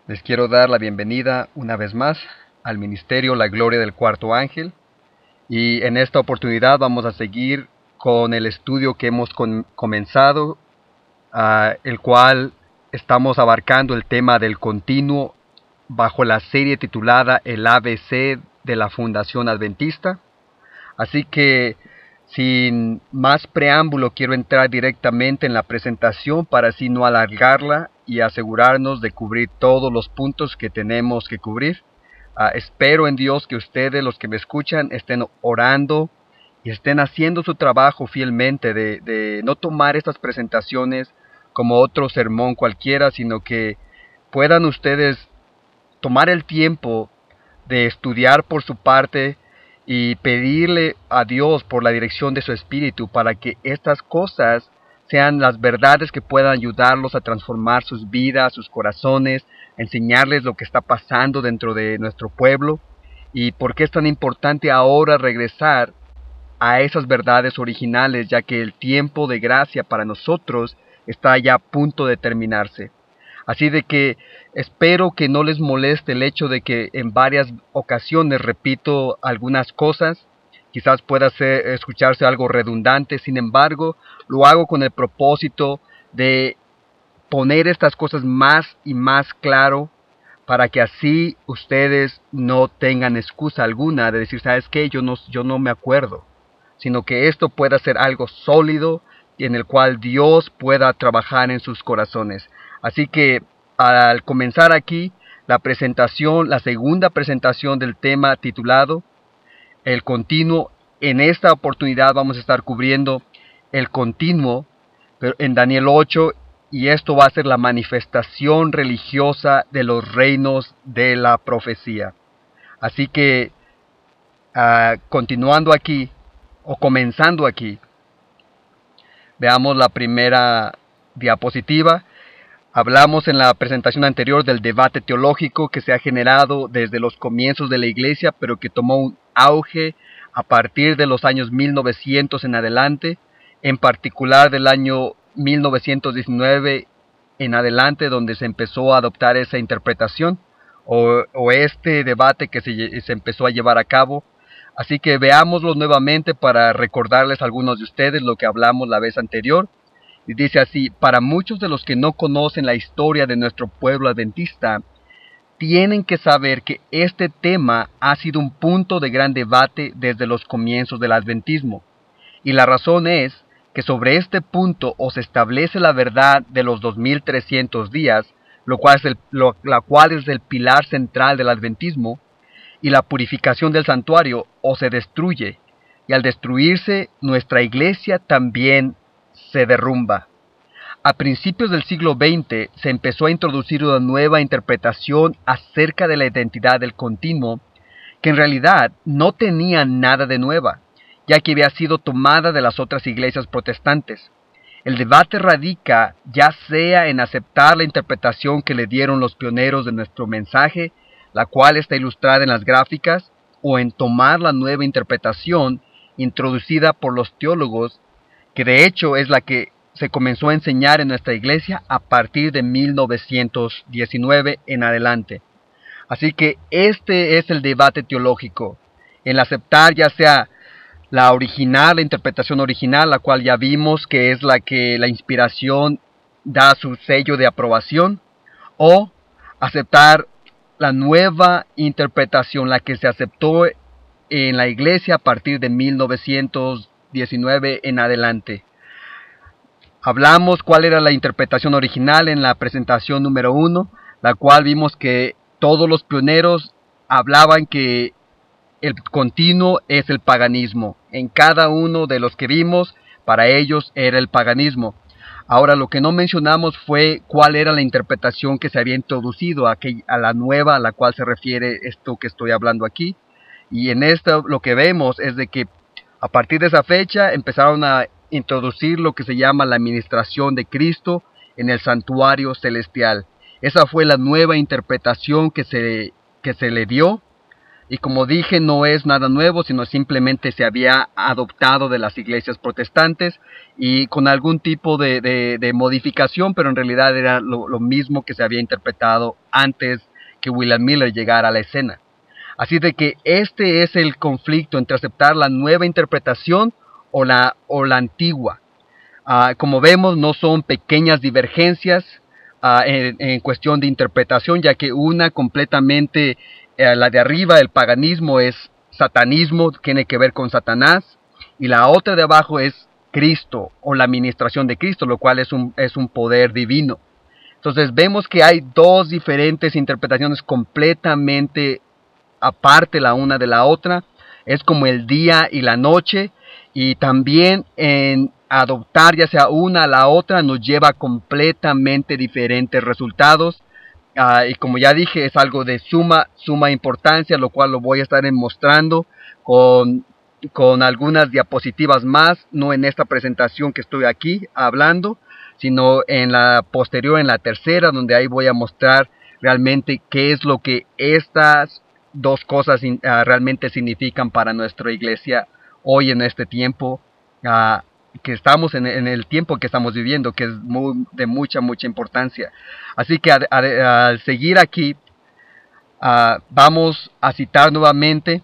Les quiero dar la bienvenida una vez más al Ministerio La Gloria del Cuarto Ángel, y en esta oportunidad vamos a seguir con el estudio que hemos comenzado, el cual estamos abarcando el tema del continuo bajo la serie titulada El ABC de la Fundación Adventista. Así que, sin más preámbulo, quiero entrar directamente en la presentación para así no alargarla y asegurarnos de cubrir todos los puntos que tenemos que cubrir. Espero en Dios que ustedes, los que me escuchan, estén orando y estén haciendo su trabajo fielmente, de no tomar estas presentaciones como otro sermón cualquiera, sino que puedan ustedes tomar el tiempo de estudiar por su parte y pedirle a Dios por la dirección de su espíritu para que estas cosas sean las verdades que puedan ayudarlos a transformar sus vidas, sus corazones, a enseñarles lo que está pasando dentro de nuestro pueblo y por qué es tan importante ahora regresar a esas verdades originales, ya que el tiempo de gracia para nosotros está ya a punto de terminarse. Así de que espero que no les moleste el hecho de que en varias ocasiones repito algunas cosas. Quizás pueda escucharse algo redundante, sin embargo, lo hago con el propósito de poner estas cosas más y más claro para que así ustedes no tengan excusa alguna de decir, ¿sabes qué? Yo no me acuerdo, sino que esto pueda ser algo sólido y en el cual Dios pueda trabajar en sus corazones. Así que al comenzar aquí la presentación, la segunda presentación del tema titulado El Continuo, en esta oportunidad vamos a estar cubriendo el continuo en Daniel 8, y esto va a ser la manifestación religiosa de los reinos de la profecía. Así que continuando aquí, o comenzando aquí, veamos la primera diapositiva. Hablamos en la presentación anterior del debate teológico que se ha generado desde los comienzos de la iglesia, pero que tomó un auge a partir de los años 1900 en adelante, en particular del año 1919 en adelante, donde se empezó a adoptar esa interpretación o este debate que se empezó a llevar a cabo. Así que veámoslo nuevamente para recordarles a algunos de ustedes lo que hablamos la vez anterior. Y dice así: para muchos de los que no conocen la historia de nuestro pueblo adventista, tienen que saber que este tema ha sido un punto de gran debate desde los comienzos del adventismo. Y la razón es que sobre este punto o se establece la verdad de los 2300 días, la cual es el pilar central del adventismo, y la purificación del santuario, o se destruye, y al destruirse nuestra iglesia también se derrumba. A principios del siglo XX se empezó a introducir una nueva interpretación acerca de la identidad del continuo, que en realidad no tenía nada de nueva, ya que había sido tomada de las otras iglesias protestantes. El debate radica ya sea en aceptar la interpretación que le dieron los pioneros de nuestro mensaje, la cual está ilustrada en las gráficas, o en tomar la nueva interpretación introducida por los teólogos, que de hecho es la que se comenzó a enseñar en nuestra iglesia a partir de 1919 en adelante. Así que este es el debate teológico, el aceptar ya sea la original, la interpretación original, la cual ya vimos que es la que la inspiración da su sello de aprobación, o aceptar la nueva interpretación, la que se aceptó en la iglesia a partir de 1919 en adelante. Hablamos cuál era la interpretación original en la presentación número 1, la cual vimos que todos los pioneros hablaban que el continuo es el paganismo. En cada uno de los que vimos, para ellos era el paganismo. Ahora, lo que no mencionamos fue cuál era la interpretación que se había introducido a la nueva a la cual se refiere esto que estoy hablando aquí. Y en esto lo que vemos es de que a partir de esa fecha empezaron a introducir lo que se llama la administración de Cristo en el santuario celestial. Esa fue la nueva interpretación que se le dio, Y como dije, no es nada nuevo, sino simplemente se había adoptado de las iglesias protestantes y con algún tipo de modificación, pero en realidad era lo mismo que se había interpretado antes que William Miller llegara a la escena. Así de que este es el conflicto entre aceptar la nueva interpretación o la antigua. Como vemos, no son pequeñas divergencias en cuestión de interpretación, ya que una completamente, la de arriba, el paganismo, es satanismo, tiene que ver con Satanás, y la otra de abajo es Cristo, o la administración de Cristo, lo cual es un poder divino. Entonces vemos que hay dos diferentes interpretaciones completamente aparte la una de la otra. Es como el día y la noche, y también en adoptar ya sea una a la otra nos lleva a completamente diferentes resultados. Y como ya dije, es algo de suma importancia, lo cual lo voy a estar mostrando con algunas diapositivas más, no en esta presentación que estoy aquí hablando, sino en la posterior, en la tercera, donde ahí voy a mostrar realmente qué es lo que estas dos cosas realmente significan para nuestra iglesia hoy en este tiempo, que estamos en el tiempo que estamos viviendo, que es de mucha importancia. Así que al seguir aquí, vamos a citar nuevamente.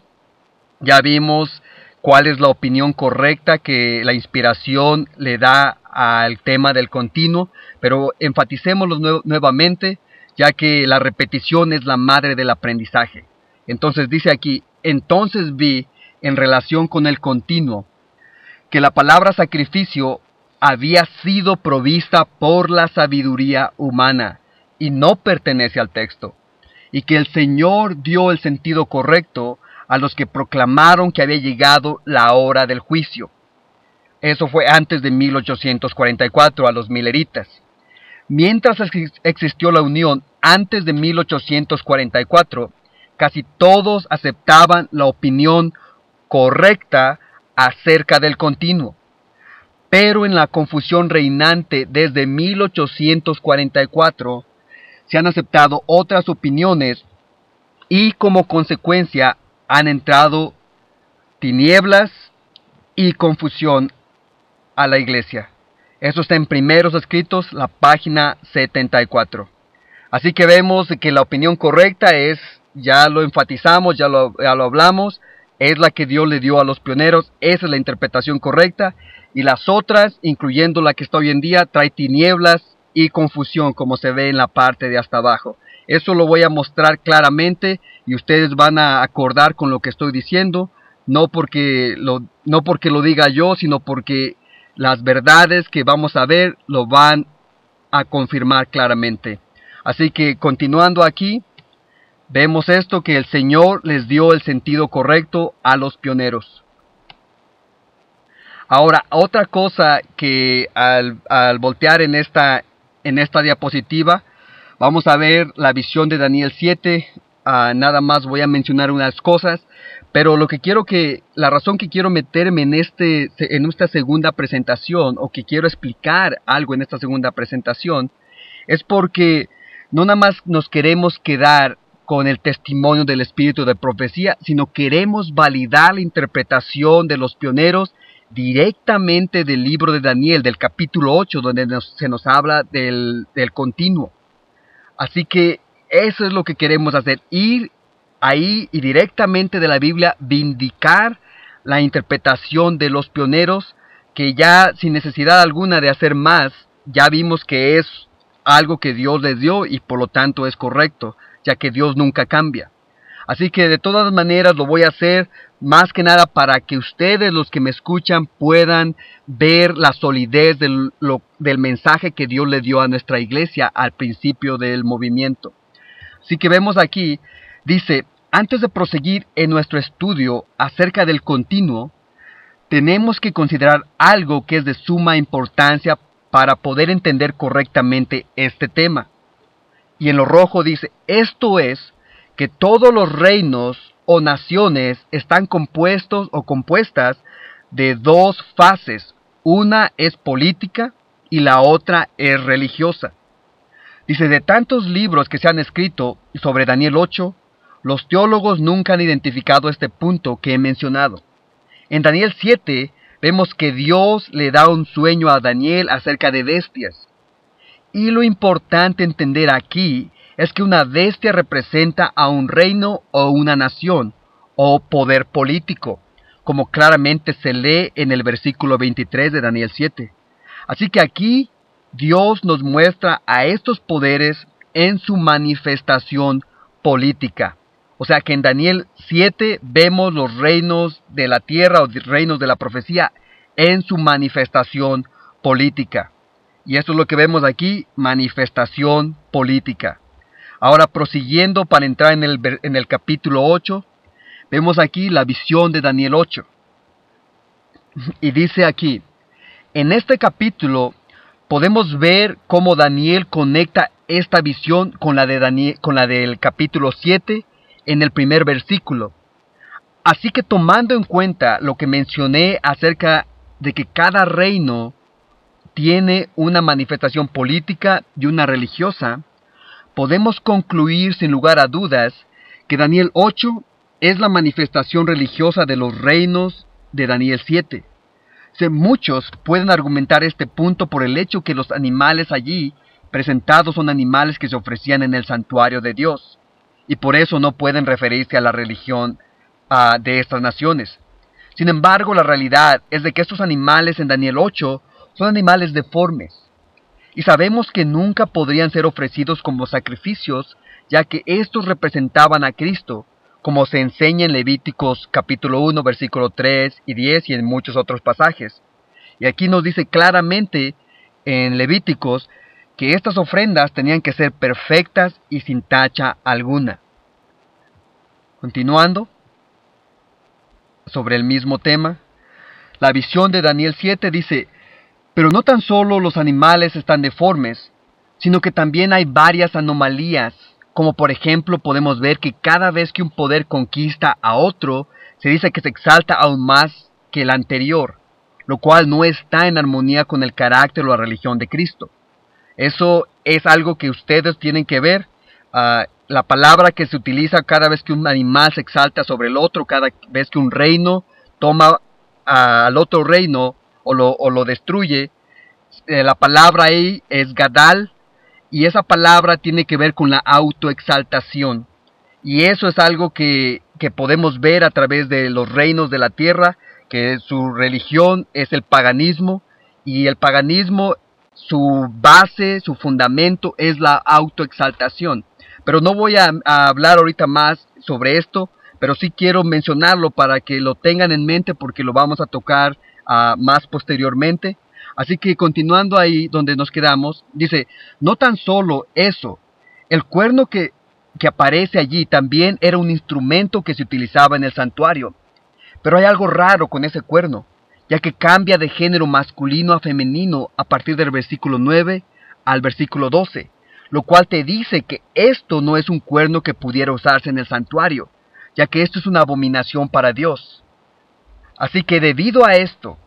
Ya vimos cuál es la opinión correcta que la inspiración le da al tema del continuo, pero enfaticémoslo nuevamente, ya que la repetición es la madre del aprendizaje. Entonces dice aquí, entonces vi en relación con el continuo que la palabra sacrificio había sido provista por la sabiduría humana y no pertenece al texto, y que el Señor dio el sentido correcto a los que proclamaron que había llegado la hora del juicio. Eso fue antes de 1844 a los mileritas. Mientras existió la unión antes de 1844, casi todos aceptaban la opinión correcta acerca del continuo. Pero en la confusión reinante desde 1844 se han aceptado otras opiniones y como consecuencia han entrado tinieblas y confusión a la iglesia. Eso está en Primeros Escritos, la página 74. Así que vemos que la opinión correcta es, ya lo enfatizamos, ya lo hablamos, es la que Dios le dio a los pioneros, esa es la interpretación correcta, y las otras, incluyendo la que está hoy en día, trae tinieblas y confusión, como se ve en la parte de hasta abajo. Eso lo voy a mostrar claramente, y ustedes van a acordar con lo que estoy diciendo, no porque lo diga yo, sino porque las verdades que vamos a ver lo van a confirmar claramente. Así que continuando aquí, vemos esto, que el Señor les dio el sentido correcto a los pioneros. Ahora, otra cosa que al voltear en esta diapositiva, vamos a ver la visión de Daniel 7. Nada más voy a mencionar unas cosas, pero la razón que quiero meterme en esta segunda presentación, o que quiero explicar algo en esta segunda presentación, es porque no nada más nos queremos quedar con el testimonio del espíritu de profecía, sino queremos validar la interpretación de los pioneros directamente del libro de Daniel, del capítulo 8, donde se nos habla del continuo. Así que eso es lo que queremos hacer, ir ahí y directamente de la Biblia vindicar la interpretación de los pioneros, que ya sin necesidad alguna de hacer más, ya vimos que es algo que Dios les dio y por lo tanto es correcto, ya que Dios nunca cambia. Así que de todas maneras lo voy a hacer más que nada para que ustedes, los que me escuchan, puedan ver la solidez del mensaje que Dios le dio a nuestra iglesia al principio del movimiento. Así que vemos aquí, dice, antes de proseguir en nuestro estudio acerca del continuo, tenemos que considerar algo que es de suma importancia para poder entender correctamente este tema. Y en lo rojo dice, esto es, que todos los reinos o naciones están compuestos o compuestas de dos fases. Una es política y la otra es religiosa. Dice, de tantos libros que se han escrito sobre Daniel 8, Los teólogos nunca han identificado este punto que he mencionado. En Daniel 7 vemos que Dios le da un sueño a Daniel acerca de bestias. Y lo importante entender aquí es que una bestia representa a un reino o una nación o poder político, como claramente se lee en el versículo 23 de Daniel 7. Así que aquí Dios nos muestra a estos poderes en su manifestación política. O sea que en Daniel 7 vemos los reinos de la tierra o reinos de la profecía en su manifestación política. Y eso es lo que vemos aquí, manifestación política. Ahora prosiguiendo para entrar en el capítulo 8, vemos aquí la visión de Daniel 8. Y dice aquí, en este capítulo podemos ver cómo Daniel conecta esta visión con la del capítulo 7 en el primer versículo. Así que tomando en cuenta lo que mencioné acerca de que cada reino tiene una manifestación política y una religiosa, podemos concluir sin lugar a dudas que Daniel 8 es la manifestación religiosa de los reinos de Daniel 7. Muchos pueden argumentar este punto por el hecho que los animales allí presentados son animales que se ofrecían en el santuario de Dios, y por eso no pueden referirse a la religión de estas naciones. Sin embargo, la realidad es de que estos animales en Daniel 8 son animales deformes, y sabemos que nunca podrían ser ofrecidos como sacrificios, ya que estos representaban a Cristo, como se enseña en Levíticos capítulo 1, versículo 3 y 10 y en muchos otros pasajes. Y aquí nos dice claramente en Levíticos que estas ofrendas tenían que ser perfectas y sin tacha alguna. Continuando sobre el mismo tema, la visión de Daniel 7 dice, pero no tan solo los animales están deformes, sino que también hay varias anomalías, como por ejemplo podemos ver que cada vez que un poder conquista a otro, se dice que se exalta aún más que el anterior, lo cual no está en armonía con el carácter o la religión de Cristo. Eso es algo que ustedes tienen que ver. La palabra que se utiliza cada vez que un animal se exalta sobre el otro, cada vez que un reino toma al otro reino o lo destruye, la palabra ahí es gadal, y esa palabra tiene que ver con la autoexaltación. Y eso es algo que podemos ver a través de los reinos de la tierra, que su religión es el paganismo, y el paganismo, su base, su fundamento es la autoexaltación. Pero no voy a hablar ahorita más sobre esto, pero sí quiero mencionarlo para que lo tengan en mente porque lo vamos a tocar más posteriormente. Así que continuando ahí donde nos quedamos, dice, no tan solo eso, el cuerno que aparece allí también era un instrumento que se utilizaba en el santuario. Pero hay algo raro con ese cuerno, ya que cambia de género masculino a femenino a partir del versículo 9 al versículo 12, lo cual te dice que esto no es un cuerno que pudiera usarse en el santuario, ya que esto es una abominación para Dios. Así que debido a esto,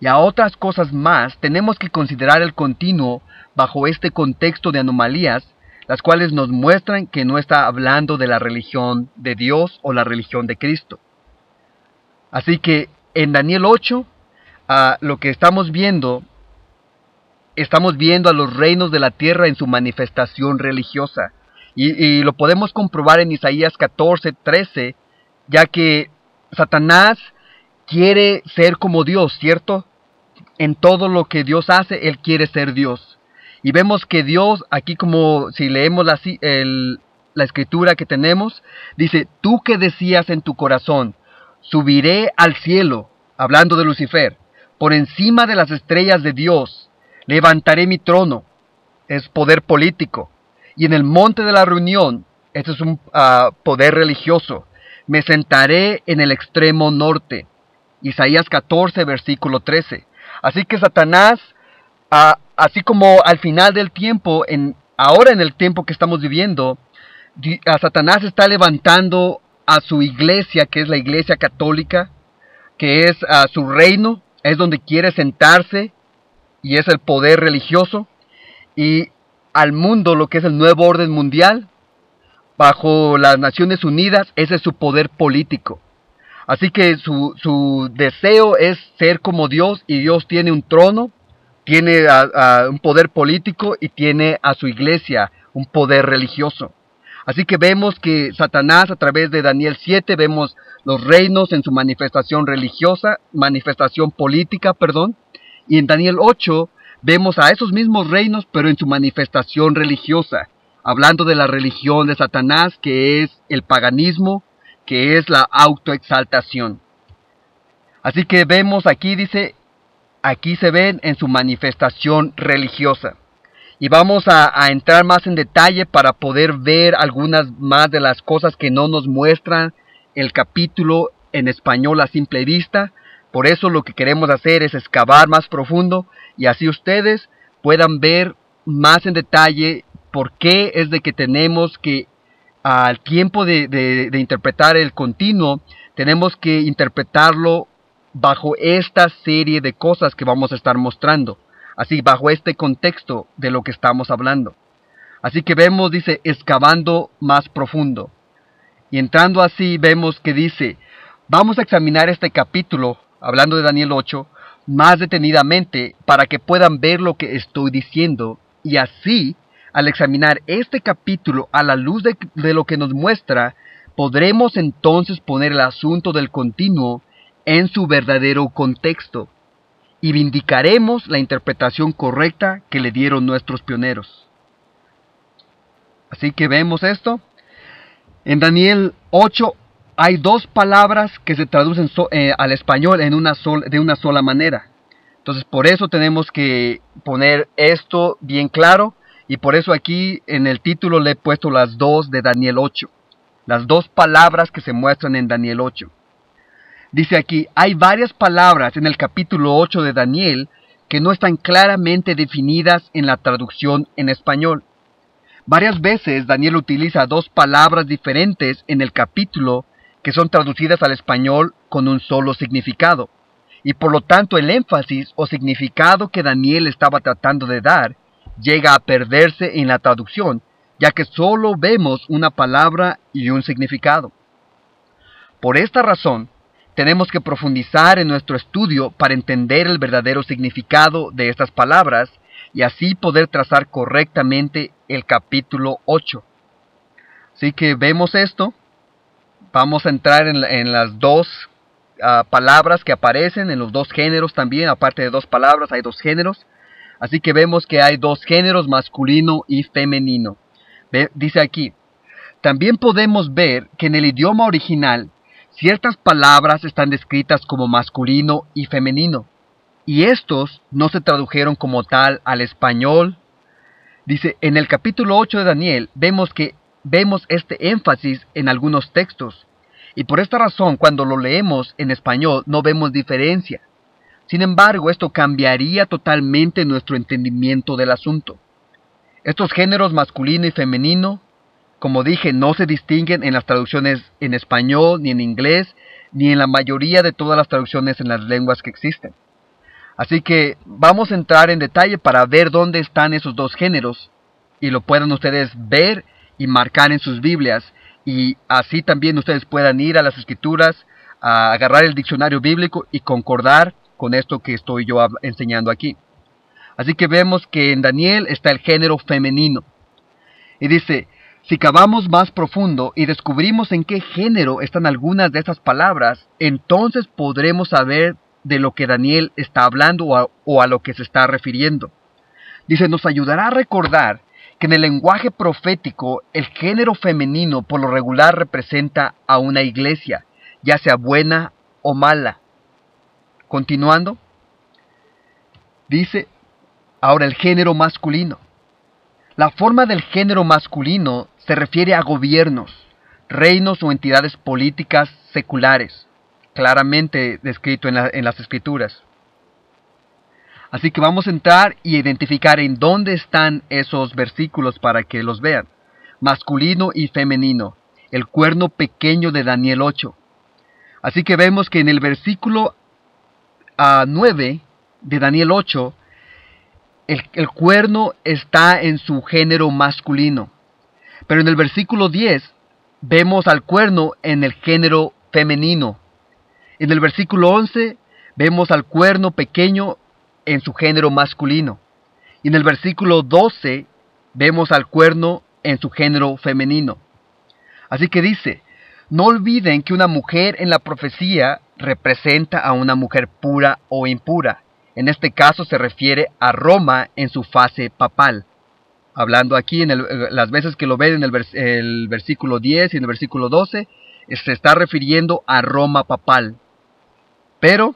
y a otras cosas más, tenemos que considerar el continuo bajo este contexto de anomalías, las cuales nos muestran que no está hablando de la religión de Dios o la religión de Cristo. Así que en Daniel 8, lo que estamos viendo a los reinos de la tierra en su manifestación religiosa. Y lo podemos comprobar en Isaías 14:13, ya que Satanás quiere ser como Dios, ¿cierto? En todo lo que Dios hace, él quiere ser Dios. Y vemos que Dios, aquí como si leemos la escritura que tenemos, dice, tú que decías en tu corazón, subiré al cielo, hablando de Lucifer, por encima de las estrellas de Dios, levantaré mi trono, es poder político, y en el monte de la reunión, este es un poder religioso, me sentaré en el extremo norte. Isaías 14, versículo 13. Así que Satanás, así como al final del tiempo, ahora en el tiempo que estamos viviendo, Satanás está levantando a su iglesia, que es la iglesia católica, que es su reino, es donde quiere sentarse, y es el poder religioso, y al mundo, lo que es el nuevo orden mundial, bajo las Naciones Unidas, ese es su poder político. Así que su deseo es ser como Dios, y Dios tiene un trono, tiene un poder político y tiene a su iglesia un poder religioso. Así que vemos que Satanás, a través de Daniel 7, vemos los reinos en su manifestación religiosa, manifestación política, perdón. Y en Daniel 8 vemos a esos mismos reinos, pero en su manifestación religiosa, hablando de la religión de Satanás, que es el paganismo, que es la autoexaltación. Así que vemos aquí, dice, aquí se ven en su manifestación religiosa. Y vamos a entrar más en detalle para poder ver algunas más de las cosas que no nos muestran el capítulo en español a simple vista. Por eso lo que queremos hacer es excavar más profundo, y así ustedes puedan ver más en detalle por qué es de que tenemos que, al tiempo de interpretar el continuo, tenemos que interpretarlo bajo esta serie de cosas que vamos a estar mostrando. Así, bajo este contexto de lo que estamos hablando. Así que vemos, dice, excavando más profundo. Y entrando así, vemos que dice, vamos a examinar este capítulo, hablando de Daniel 8, más detenidamente, para que puedan ver lo que estoy diciendo. Y así, al examinar este capítulo a la luz de lo que nos muestra, podremos entonces poner el asunto del continuo en su verdadero contexto, y vindicaremos la interpretación correcta que le dieron nuestros pioneros. Así que vemos esto. En Daniel 8 hay dos palabras que se traducen al español de una sola manera. Entonces por eso tenemos que poner esto bien claro, y por eso aquí en el título le he puesto las dos de Daniel 8. Las dos palabras que se muestran en Daniel 8. Dice aquí, hay varias palabras en el capítulo 8 de Daniel que no están claramente definidas en la traducción en español. Varias veces Daniel utiliza dos palabras diferentes en el capítulo que son traducidas al español con un solo significado. Y por lo tanto el énfasis o significado que Daniel estaba tratando de dar llega a perderse en la traducción, ya que solo vemos una palabra y un significado. Por esta razón, tenemos que profundizar en nuestro estudio para entender el verdadero significado de estas palabras y así poder trazar correctamente el capítulo 8. Así que vemos esto. Vamos a entrar en las dos palabras que aparecen, en los dos géneros también. Aparte de dos palabras, hay dos géneros. Así que vemos que hay dos géneros, masculino y femenino. Dice aquí, también podemos ver que en el idioma original, ciertas palabras están descritas como masculino y femenino, y estos no se tradujeron como tal al español. Dice, en el capítulo 8 de Daniel vemos este énfasis en algunos textos, y por esta razón cuando lo leemos en español no vemos diferencia. Sin embargo, esto cambiaría totalmente nuestro entendimiento del asunto. Estos géneros masculino y femenino, como dije, no se distinguen en las traducciones en español, ni en inglés, ni en la mayoría de todas las traducciones en las lenguas que existen. Así que vamos a entrar en detalle para ver dónde están esos dos géneros, y lo puedan ustedes ver y marcar en sus Biblias, y así también ustedes puedan ir a las Escrituras, a agarrar el diccionario bíblico y concordar con esto que estoy yo enseñando aquí. Así que vemos que en Daniel está el género femenino. Y dice, si cavamos más profundo y descubrimos en qué género están algunas de estas palabras, entonces podremos saber de lo que Daniel está hablando o a lo que se está refiriendo. Dice, nos ayudará a recordar que en el lenguaje profético el género femenino por lo regular representa a una iglesia, ya sea buena o mala. Continuando, dice, ahora el género masculino. La forma del género masculino se refiere a gobiernos, reinos o entidades políticas seculares, claramente descrito en las Escrituras. Así que vamos a entrar y identificar en dónde están esos versículos para que los vean. Masculino y femenino, el cuerno pequeño de Daniel 8. Así que vemos que en el versículo 9 de Daniel 8, el cuerno está en su género masculino. Pero en el versículo 10 vemos al cuerno en el género femenino. En el versículo 11 vemos al cuerno pequeño en su género masculino. Y en el versículo 12 vemos al cuerno en su género femenino. Así que dice, no olviden que una mujer en la profecía representa a una mujer pura o impura. En este caso se refiere a Roma en su fase papal. Hablando aquí, las veces que lo ven en el versículo 10 y en el versículo 12, se está refiriendo a Roma papal. Pero,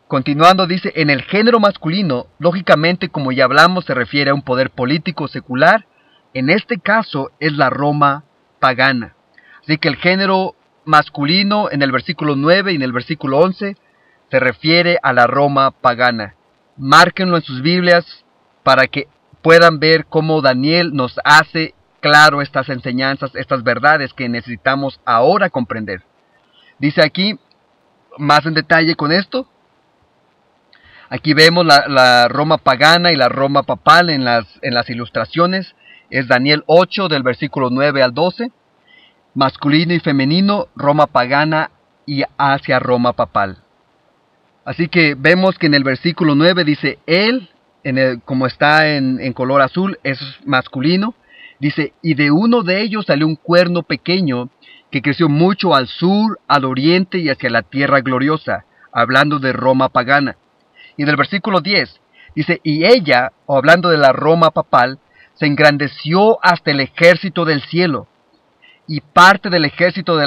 continuando, dice, en el género masculino, lógicamente, como ya hablamos, se refiere a un poder político secular. En este caso es la Roma pagana. Así que el género masculino en el versículo 9 y en el versículo 11 se refiere a la Roma pagana. Márquenlo en sus Biblias para que puedan ver cómo Daniel nos hace claro estas enseñanzas, estas verdades que necesitamos ahora comprender. Dice aquí, más en detalle con esto, aquí vemos la Roma pagana y la Roma papal en las ilustraciones. Es Daniel 8 del versículo 9 al 12. Masculino y femenino, Roma pagana y hacia Roma papal. Así que vemos que en el versículo 9 dice, él, como está en color azul, es masculino. Dice, y de uno de ellos salió un cuerno pequeño que creció mucho al sur, al oriente y hacia la tierra gloriosa, hablando de Roma pagana. Y en el versículo 10 dice, y ella, o hablando de la Roma papal, se engrandeció hasta el ejército del cielo, y parte del ejército de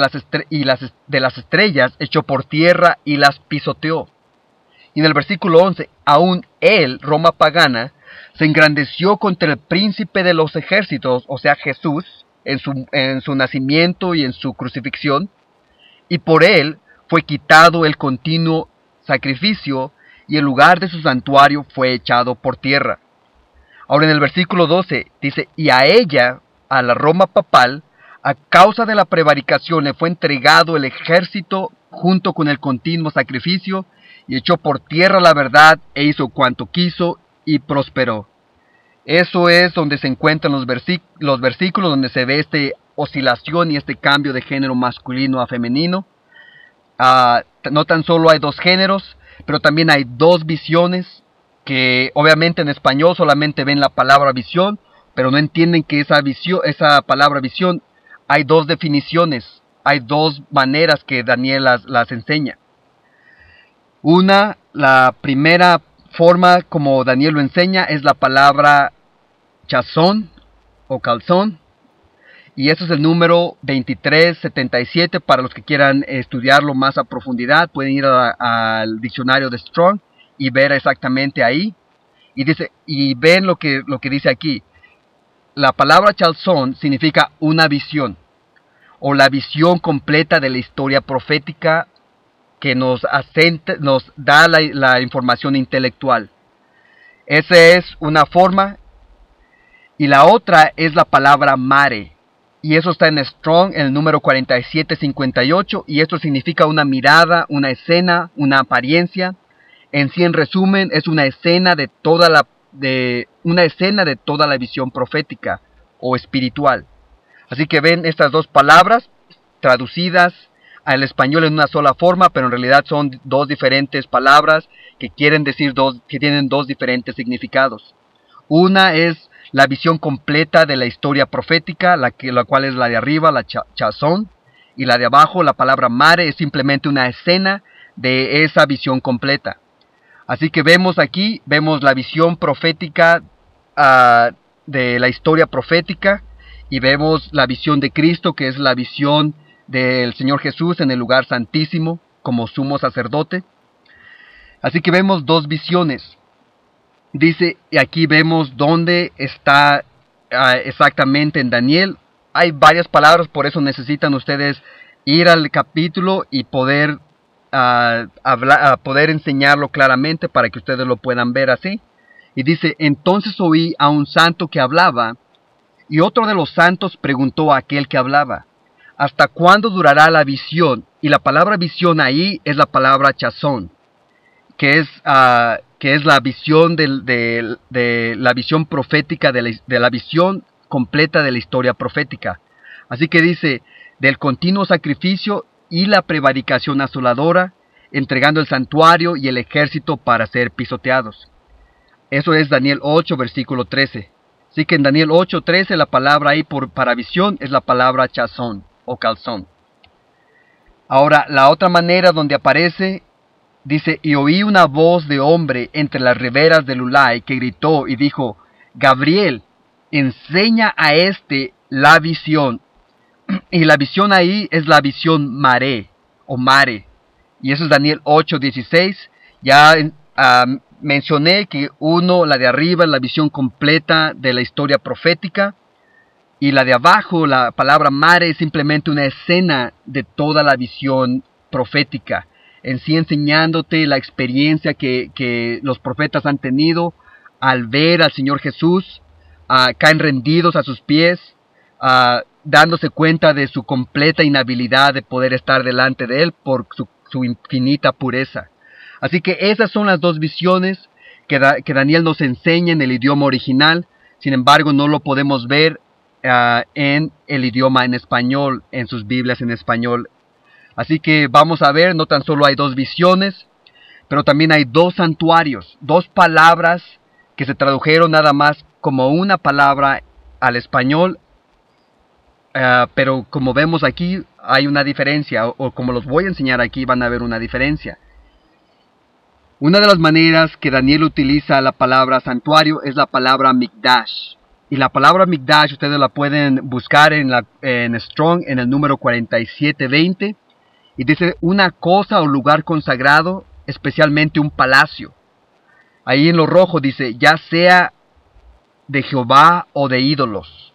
las estrellas echó por tierra y las pisoteó. Y en el versículo 11, aún él, Roma pagana, se engrandeció contra el príncipe de los ejércitos, o sea Jesús, en su nacimiento y en su crucifixión, y por él fue quitado el continuo sacrificio, y el lugar de su santuario fue echado por tierra. Ahora en el versículo 12 dice, y a ella, a la Roma papal, a causa de la prevaricación le fue entregado el ejército junto con el continuo sacrificio, y echó por tierra la verdad, e hizo cuanto quiso, y prosperó. Eso es donde se encuentran los versículos donde se ve esta oscilación y este cambio de género masculino a femenino. No tan solo hay dos géneros, pero también hay dos visiones, que obviamente en español solamente ven la palabra visión, pero no entienden que esa palabra visión, hay dos definiciones, hay dos maneras que Daniel las enseña. La primera forma como Daniel lo enseña es la palabra chazón o calzón, y eso es el número 2377. Para los que quieran estudiarlo más a profundidad, pueden ir al diccionario de Strong y ver exactamente ahí. Y ven lo que dice aquí. La palabra chalzón significa una visión, o la visión completa de la historia profética que nos da la información intelectual. Esa es una forma. Y la otra es la palabra mare. Y eso está en Strong, en el número 4758. Y esto significa una mirada, una escena, una apariencia. En sí, en resumen, es una escena de toda la visión profética o espiritual. Así que ven estas dos palabras traducidas al español en una sola forma, pero en realidad son dos diferentes palabras que tienen dos diferentes significados. Una es la visión completa de la historia profética, la cual es la de arriba, la chazón, y la de abajo, la palabra mare, es simplemente una escena de esa visión completa. Así que vemos la visión profética de la historia profética, y vemos la visión de Cristo, que es la visión del Señor Jesús en el lugar santísimo como sumo sacerdote. Así que vemos dos visiones. Dice, y aquí vemos dónde está exactamente en Daniel. Hay varias palabras, por eso necesitan ustedes ir al capítulo y poder enseñarlo claramente para que ustedes lo puedan ver así. Y dice, entonces oí a un santo que hablaba, y otro de los santos preguntó a aquel que hablaba, ¿hasta cuándo durará la visión? Y la palabra visión ahí es la palabra chazón, que es la visión de la visión profética de la visión completa de la historia profética. Así que dice, del continuo sacrificio y la prevaricación asoladora, entregando el santuario y el ejército para ser pisoteados. Eso es Daniel 8, versículo 13. Así que en Daniel 8, 13 la palabra ahí para visión es la palabra chazón o calzón. Ahora, la otra manera donde aparece, dice, y oí una voz de hombre entre las riberas del Ulai que gritó y dijo, Gabriel, enseña a la visión. Y la visión ahí es la visión mare o mare. Y eso es Daniel 8, 16. Ya mencioné que la de arriba es la visión completa de la historia profética. Y la de abajo, la palabra mare, es simplemente una escena de toda la visión profética. En sí enseñándote la experiencia que los profetas han tenido al ver al Señor Jesús, caen rendidos a sus pies, dándose cuenta de su completa inhabilidad de poder estar delante de Él por su infinita pureza. Así que esas son las dos visiones que Daniel nos enseña en el idioma original. Sin embargo, no lo podemos ver en el idioma en español, en sus Biblias en español. Así que vamos a ver, no tan solo hay dos visiones, pero también hay dos santuarios, dos palabras que se tradujeron nada más como una palabra al español, pero como vemos aquí hay una diferencia, o como los voy a enseñar aquí van a ver una diferencia. Una de las maneras que Daniel utiliza la palabra santuario es la palabra Mikdash. Y la palabra Mikdash ustedes la pueden buscar en Strong en el número 4720. Y dice una cosa o lugar consagrado, especialmente un palacio. Ahí en lo rojo dice, ya sea de Jehová o de ídolos.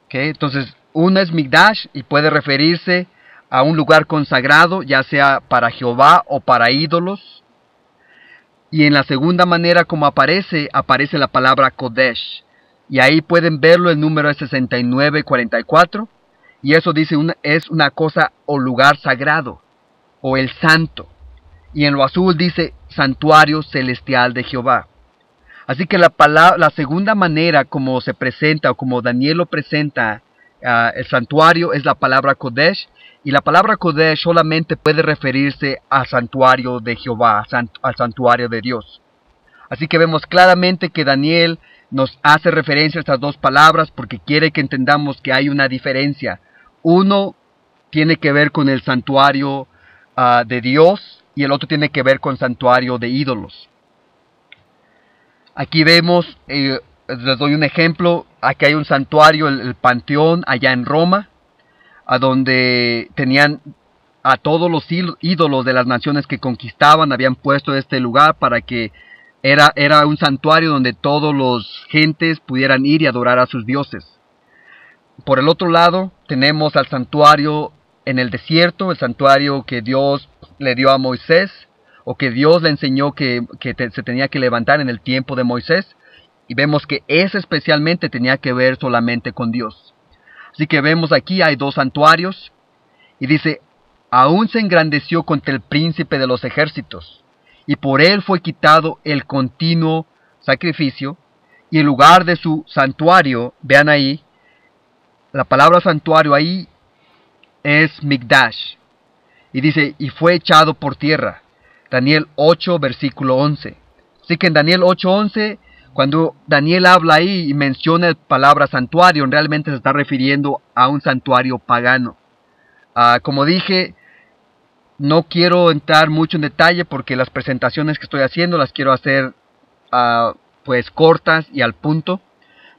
¿Okay? Entonces, una es Mikdash y puede referirse a un lugar consagrado, ya sea para Jehová o para ídolos. Y en la segunda manera como aparece la palabra Kodesh. Y ahí pueden verlo, el número es 6944. Y eso dice, es una cosa o lugar sagrado, o el santo. Y en lo azul dice, santuario celestial de Jehová. Así que la segunda manera como se presenta, o como Daniel lo presenta, el santuario es la palabra Kodesh. Y la palabra Kodesh solamente puede referirse al santuario de Jehová, al santuario de Dios. Así que vemos claramente que Daniel nos hace referencia a estas dos palabras porque quiere que entendamos que hay una diferencia. Uno tiene que ver con el santuario de Dios y el otro tiene que ver con santuario de ídolos. Aquí vemos, les doy un ejemplo, aquí hay un santuario, el Panteón allá en Roma, a donde tenían a todos los ídolos de las naciones que conquistaban, habían puesto este lugar para que era un santuario donde todos los gentes pudieran ir y adorar a sus dioses. Por el otro lado, tenemos al santuario en el desierto, el santuario que Dios le dio a Moisés, o que Dios le enseñó que se tenía que levantar en el tiempo de Moisés, y vemos que ese especialmente tenía que ver solamente con Dios. Así que vemos aquí hay dos santuarios, y dice, aún se engrandeció contra el príncipe de los ejércitos, y por él fue quitado el continuo sacrificio, y en lugar de su santuario, vean ahí, la palabra santuario ahí es Mikdash. Y dice, y fue echado por tierra. Daniel 8, versículo 11. Así que en Daniel 8:11, cuando Daniel habla ahí y menciona la palabra santuario, realmente se está refiriendo a un santuario pagano. Como dije, no quiero entrar mucho en detalle porque las presentaciones que estoy haciendo las quiero hacer pues cortas y al punto.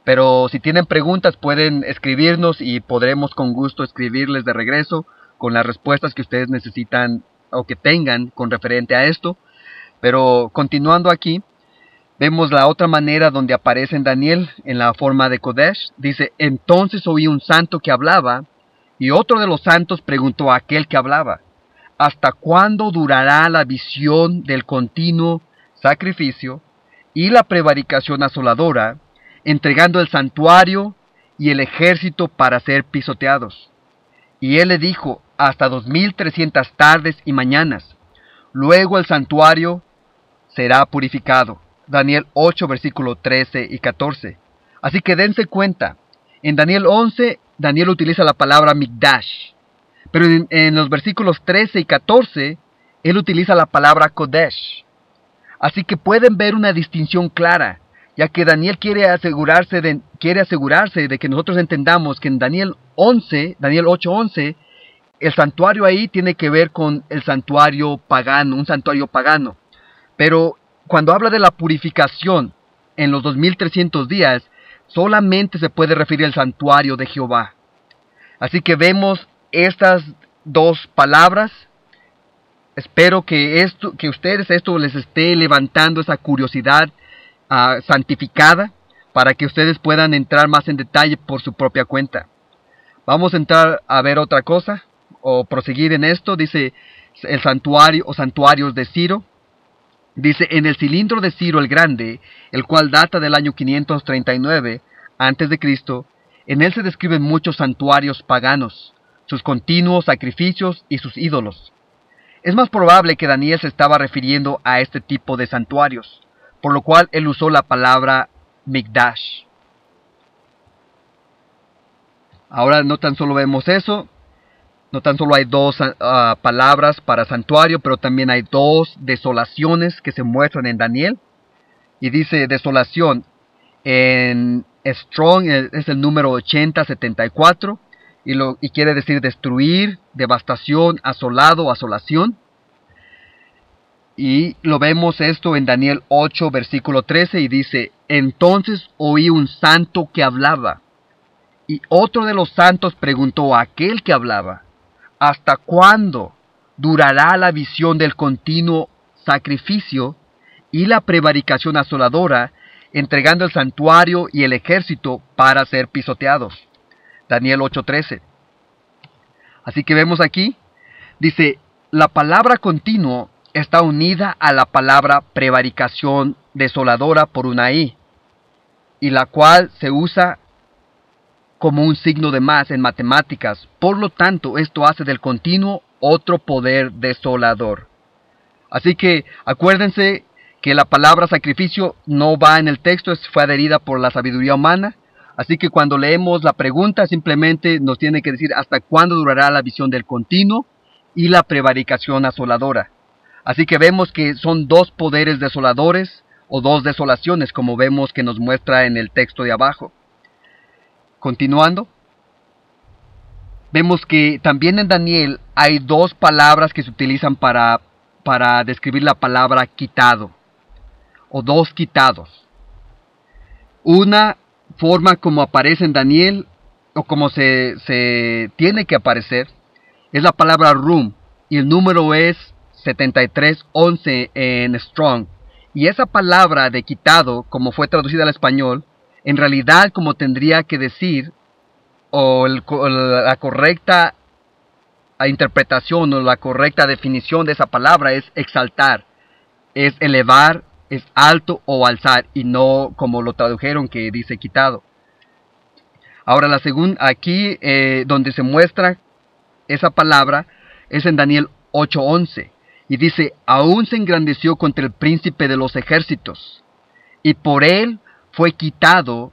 Pero si tienen preguntas pueden escribirnos y podremos con gusto escribirles de regreso con las respuestas que ustedes necesitan o que tengan con referente a esto. Pero continuando aquí, vemos la otra manera donde aparece en Daniel en la forma de Kodesh. Dice, entonces oí un santo que hablaba y otro de los santos preguntó a aquel que hablaba, ¿hasta cuándo durará la visión del continuo sacrificio y la prevaricación asoladora, entregando el santuario y el ejército para ser pisoteados? Y él le dijo, hasta 2300 tardes y mañanas. Luego el santuario será purificado. Daniel 8, versículos 13 y 14. Así que dense cuenta En Daniel 11, Daniel utiliza la palabra Mikdash, pero en los versículos 13 y 14, él utiliza la palabra Kodesh. Así que pueden ver una distinción clara, ya que Daniel quiere asegurarse de que nosotros entendamos que en Daniel 8:11, el santuario ahí tiene que ver con el santuario pagano, un santuario pagano. Pero cuando habla de la purificación en los 2300 días, solamente se puede referir al santuario de Jehová. Así que vemos estas dos palabras. Espero que ustedes esto les esté levantando esa curiosidad santificada, para que ustedes puedan entrar más en detalle por su propia cuenta. Vamos a entrar a ver otra cosa, o proseguir en esto. Dice el santuario o santuarios de Ciro. Dice, en el cilindro de Ciro el Grande, el cual data del año 539 a.C., en él se describen muchos santuarios paganos, sus continuos sacrificios y sus ídolos. Es más probable que Daniel se estaba refiriendo a este tipo de santuarios, por lo cual él usó la palabra Mikdash. Ahora no tan solo vemos eso, no tan solo hay dos palabras para santuario, pero también hay dos desolaciones que se muestran en Daniel. Y dice desolación en Strong, es el número 8074, y quiere decir destruir, devastación, asolado, asolación. Y lo vemos esto en Daniel 8, versículo 13, y dice, entonces oí un santo que hablaba, y otro de los santos preguntó a aquel que hablaba, ¿hasta cuándo durará la visión del continuo sacrificio y la prevaricación asoladora, entregando el santuario y el ejército para ser pisoteados? Daniel 8:13. Así que vemos aquí, dice, la palabra continuo está unida a la palabra prevaricación desoladora por una I, y la cual se usa como un signo de más en matemáticas. Por lo tanto, esto hace del continuo otro poder desolador. Así que acuérdense que la palabra sacrificio no va en el texto, fue adherida por la sabiduría humana. Así que cuando leemos la pregunta, simplemente nos tiene que decir hasta cuándo durará la visión del continuo y la prevaricación asoladora. Así que vemos que son dos poderes desoladores o dos desolaciones, como vemos que nos muestra en el texto de abajo. Continuando, vemos que también en Daniel hay dos palabras que se utilizan para describir la palabra quitado, o dos quitados. Una forma como aparece en Daniel, o como se tiene que aparecer, es la palabra rum, y el número es 7311 en Strong. Y esa palabra de quitado, como fue traducida al español, en realidad como tendría que decir, o la correcta interpretación o la correcta definición de esa palabra es exaltar, es elevar, es alto o alzar, y no como lo tradujeron que dice quitado. Ahora la segunda, aquí donde se muestra esa palabra es en Daniel 8:11, y dice, aún se engrandeció contra el príncipe de los ejércitos, y por él fue quitado,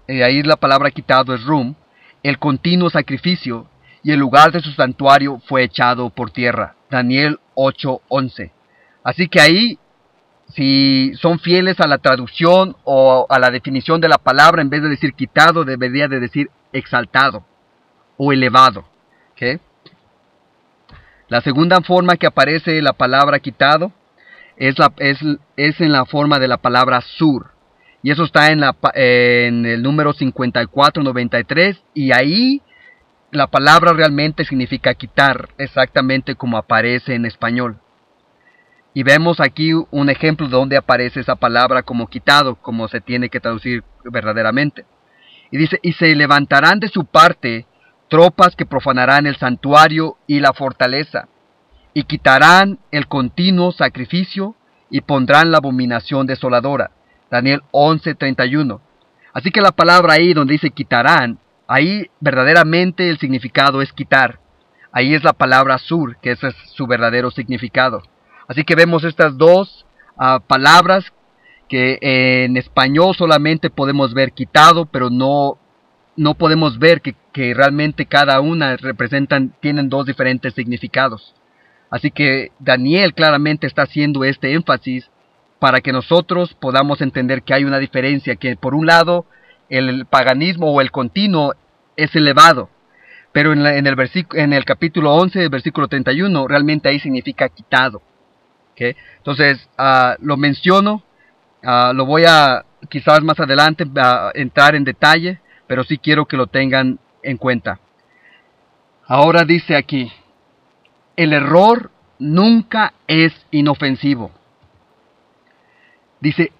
ahí la palabra quitado es rum, el continuo sacrificio, y el lugar de su santuario fue echado por tierra. Daniel 8:11. Así que ahí, si son fieles a la traducción o a la definición de la palabra, en vez de decir quitado, debería de decir exaltado o elevado. ¿Okay? La segunda forma que aparece la palabra quitado es en la forma de la palabra sur. Y eso está en el número 5493. Y ahí la palabra realmente significa quitar, exactamente como aparece en español. Y vemos aquí un ejemplo de donde aparece esa palabra como quitado, como se tiene que traducir verdaderamente. Y dice, y se levantarán de su parte tropas que profanarán el santuario y la fortaleza, y quitarán el continuo sacrificio, y pondrán la abominación desoladora. Daniel 11:31. Así que la palabra ahí donde dice quitarán, ahí verdaderamente el significado es quitar. Ahí es la palabra sur, que ese es su verdadero significado. Así que vemos estas dos palabras que en español solamente podemos ver quitado, pero no no podemos ver que realmente cada una tienen dos diferentes significados. Así que Daniel claramente está haciendo este énfasis para que nosotros podamos entender que hay una diferencia, que por un lado el paganismo o el continuo es elevado, pero en el capítulo 11, versículo 31, realmente ahí significa quitado. ¿Okay? Entonces, lo menciono, lo voy a quizás más adelante entrar en detalle, pero sí quiero que lo tengan en cuenta. Ahora dice aquí, el error nunca es inofensivo. Dice,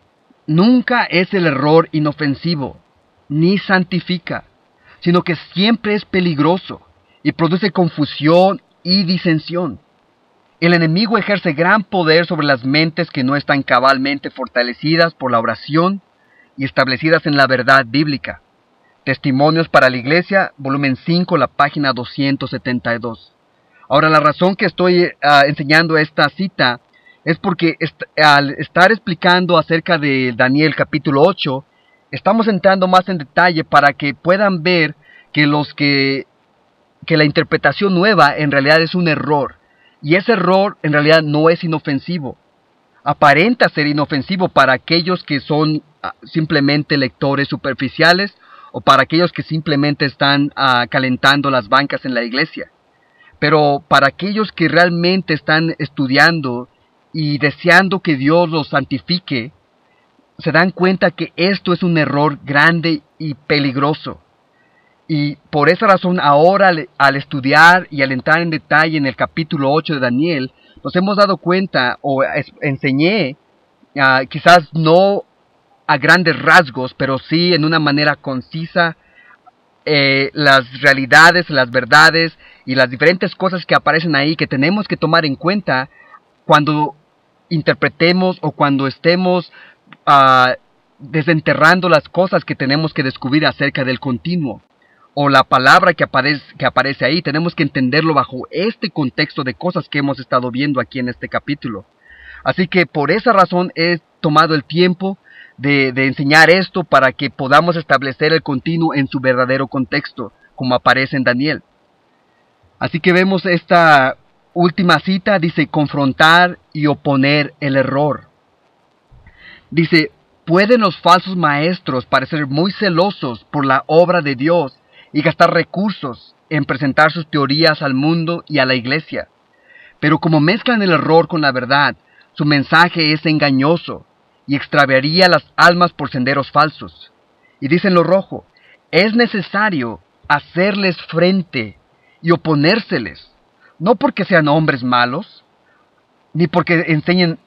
nunca es el error inofensivo, ni santifica, sino que siempre es peligroso y produce confusión y disensión. El enemigo ejerce gran poder sobre las mentes que no están cabalmente fortalecidas por la oración y establecidas en la verdad bíblica. Testimonios para la Iglesia, volumen 5, la página 272. Ahora, la razón que estoy enseñando esta cita es porque al estar explicando acerca de Daniel capítulo 8, estamos entrando más en detalle para que puedan ver que la interpretación nueva en realidad es un error. Y ese error en realidad no es inofensivo. Aparenta ser inofensivo para aquellos que son simplemente lectores superficiales o para aquellos que simplemente están calentando las bancas en la iglesia. Pero para aquellos que realmente están estudiando y deseando que Dios los santifique, se dan cuenta que esto es un error grande y peligroso. Y por esa razón ahora al estudiar y al entrar en detalle en el capítulo 8 de Daniel, nos hemos dado cuenta o enseñé, quizás no a grandes rasgos, pero sí en una manera concisa, las realidades, las verdades y las diferentes cosas que aparecen ahí que tenemos que tomar en cuenta cuando interpretemos o cuando estemos desenterrando las cosas que tenemos que descubrir acerca del continuo. O la palabra que aparece ahí, tenemos que entenderlo bajo este contexto de cosas que hemos estado viendo aquí en este capítulo. Así que por esa razón he tomado el tiempo de enseñar esto para que podamos establecer el continuo en su verdadero contexto, como aparece en Daniel. Así que vemos esta última cita, dice confrontar y oponer el error. Dice, ¿pueden los falsos maestros parecer muy celosos por la obra de Dios y gastar recursos en presentar sus teorías al mundo y a la iglesia? Pero como mezclan el error con la verdad, su mensaje es engañoso y extraviaría las almas por senderos falsos. Y dice en lo rojo, es necesario hacerles frente y oponérseles, no porque sean hombres malos, ni porque enseñen,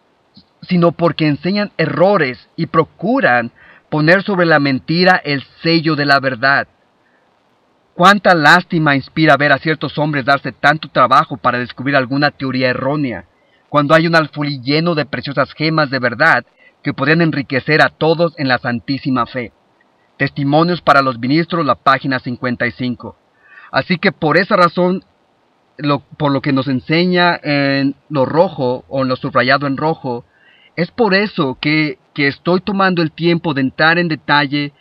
sino porque enseñan errores y procuran poner sobre la mentira el sello de la verdad. Cuánta lástima inspira ver a ciertos hombres darse tanto trabajo para descubrir alguna teoría errónea, cuando hay un alfolí lleno de preciosas gemas de verdad que podrían enriquecer a todos en la santísima fe. Testimonios para los ministros, la página 55. Así que por esa razón, por lo que nos enseña en lo rojo, o en lo subrayado en rojo, es por eso que estoy tomando el tiempo de entrar en detalle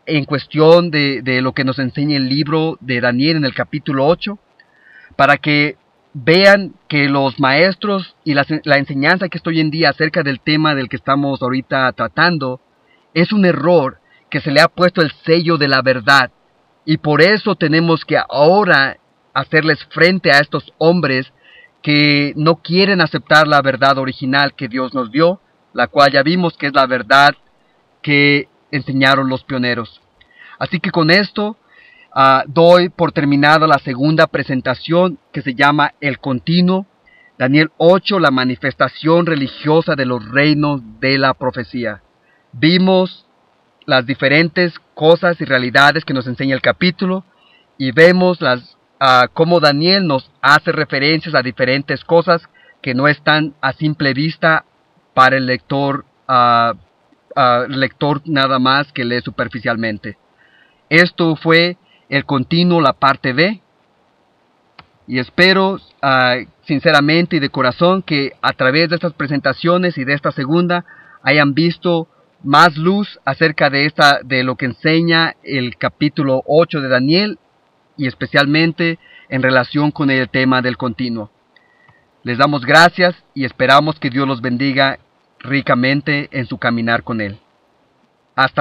en cuestión de lo que nos enseña el libro de Daniel en el capítulo 8, para que vean que los maestros y la enseñanza que estoy hoy en día acerca del tema del que estamos ahorita tratando, es un error que se le ha puesto el sello de la verdad. Y por eso tenemos que ahora hacerles frente a estos hombres que no quieren aceptar la verdad original que Dios nos dio, la cual ya vimos que es la verdad que enseñaron los pioneros. Así que con esto doy por terminada la segunda presentación, que se llama El Continuo, Daniel 8, la manifestación religiosa de los reinos de la profecía. Vimos las diferentes cosas y realidades que nos enseña el capítulo, y vemos cómo Daniel nos hace referencias a diferentes cosas que no están a simple vista para el lector nada más que lee superficialmente. Esto fue El Continuo, la parte B, y espero sinceramente y de corazón que a través de estas presentaciones y de esta segunda hayan visto más luz acerca de lo que enseña el capítulo 8 de Daniel, y especialmente en relación con el tema del continuo. Les damos gracias y esperamos que Dios los bendiga ricamente en su caminar con Él. Hasta luego.